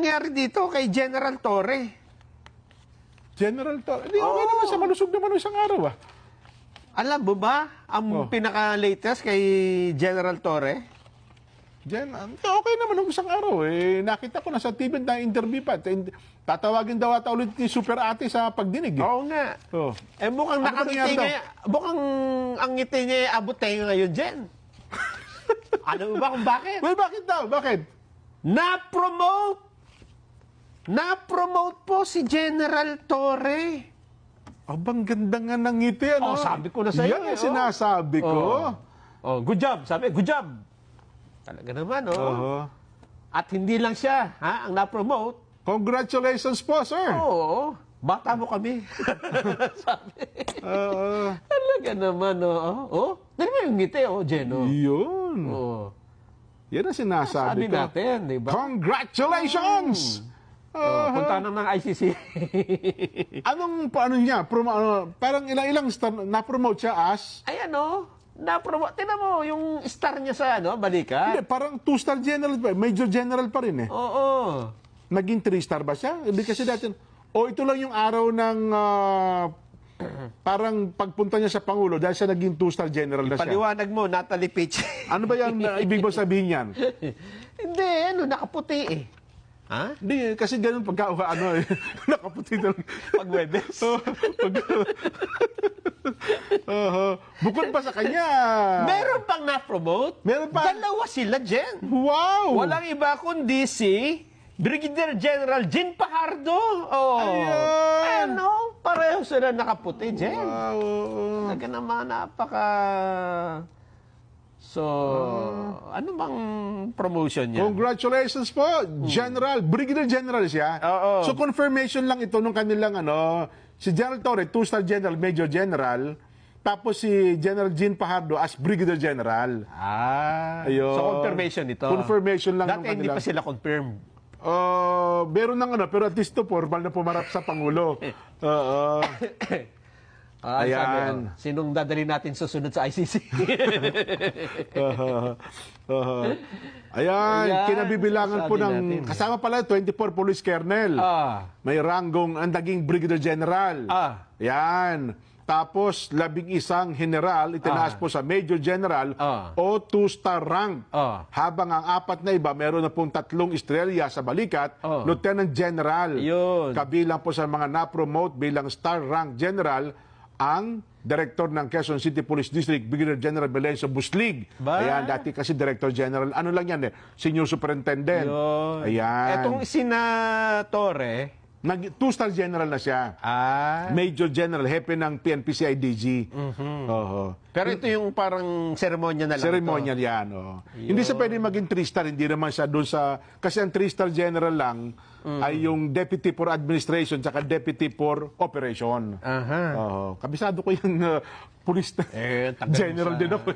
nangyari dito kay General Torre? General Torre. Hindi, okay naman siya. Malusog naman isang araw, ah. Alam mo ba ang pinaka-latest kay General Torre? Okay naman nung isang araw. Nakita ko na sa TV na interview pa. Tatawagin daw ata ulit ni Super Ate sa pagdinig. Oo nga. Oh. Mukhang Ano nakangiti nangyari nga. Mukhang ang ngiti niya abot tayo ngayon, Jen. Alam mo ba kung bakit? Well, bakit daw? Bakit? Na-promote po si General Torre. Abang ganda nga ng ngiti, ano? Sabi ko na sa'yo. Yan ang sinasabi ko. Good job. Sabi, good job. Talaga naman, At hindi lang siya, ang na-promote. Congratulations po, sir. Oo. Bata mo kami. Sabi. Talaga naman, Dali mo yung ngiti, Jeno. Yun. Yan ang Sabi sinasabi ko. natin, di ba? Congratulations! Punta na ng ICC. Paano niya? Parang ilang star na-promote siya as? Ay, na-promote. Tingnan mo, yung star niya sa, balikan. Hindi, parang 2-star general pa. Major general pa rin, eh. Oo. Naging 3-star ba siya? Hindi kasi dati. Ito lang yung araw ng parang pagpunta niya sa Pangulo dahil siya naging 2-star general na siya. Paliwanag mo, Natalie Pitch. Ano ba yan ibig mo sabihin yan? Hindi, nakaputi eh. Ha? Hindi, kasi ganun pagka, nakaputi na lang. Pag Webes. Bukod pa sa kanya. Meron pang na-promote? Meron pa. Dalawa sila, Jen. Wow! Walang iba kundi si Brigadier General Jean Pajardo. Ayan! Pareho sila nakaputi, Jen. Wow! Talaga naman, napaka... So, ano bang promotion niya? Congratulations po, General. Brigadier General siya. Oo. So, confirmation lang ito nung kanilang, si General Torre, 2-star General, Major General. Tapos si General Jean Pajardo as Brigadier General. Ayun. So, confirmation ito. Confirmation lang nung Dati hindi kanilang. pa sila confirmed. Meron ng pero at least to formal na pumarap sa Pangulo. Sabi, Ayan. sinong dadali natin susunod sa ICC? Ayan, kinabibilangan po ng natin. kasama pala 24 police colonel. May ranggong ang naging Brigadier General. Ayan. Tapos 11 general itinaas po sa Major General o 2-star rank. Habang ang 4 na iba meron na pong 3 estrelya sa balikat, Lieutenant General. Yun. Kabilang po sa mga na-promote bilang star rank general ang Director ng Quezon City Police District, Brigadier General Belencio Buslig. Ayan, dati kasi Director General. Ano lang yan Senior Superintendent. Yun. Ayan. Etong Torre, 2-star general na siya. Major General, hepe ng PNP-CIDG. Pero ito yung parang seremonya na lang. Seremonya yan. Hindi siya pwede maging 3-star. Hindi naman siya doon sa... Kasi ang 3-star general lang ay yung Deputy for Administration tsaka Deputy for Operation. Kabisado ko yung police general din ako.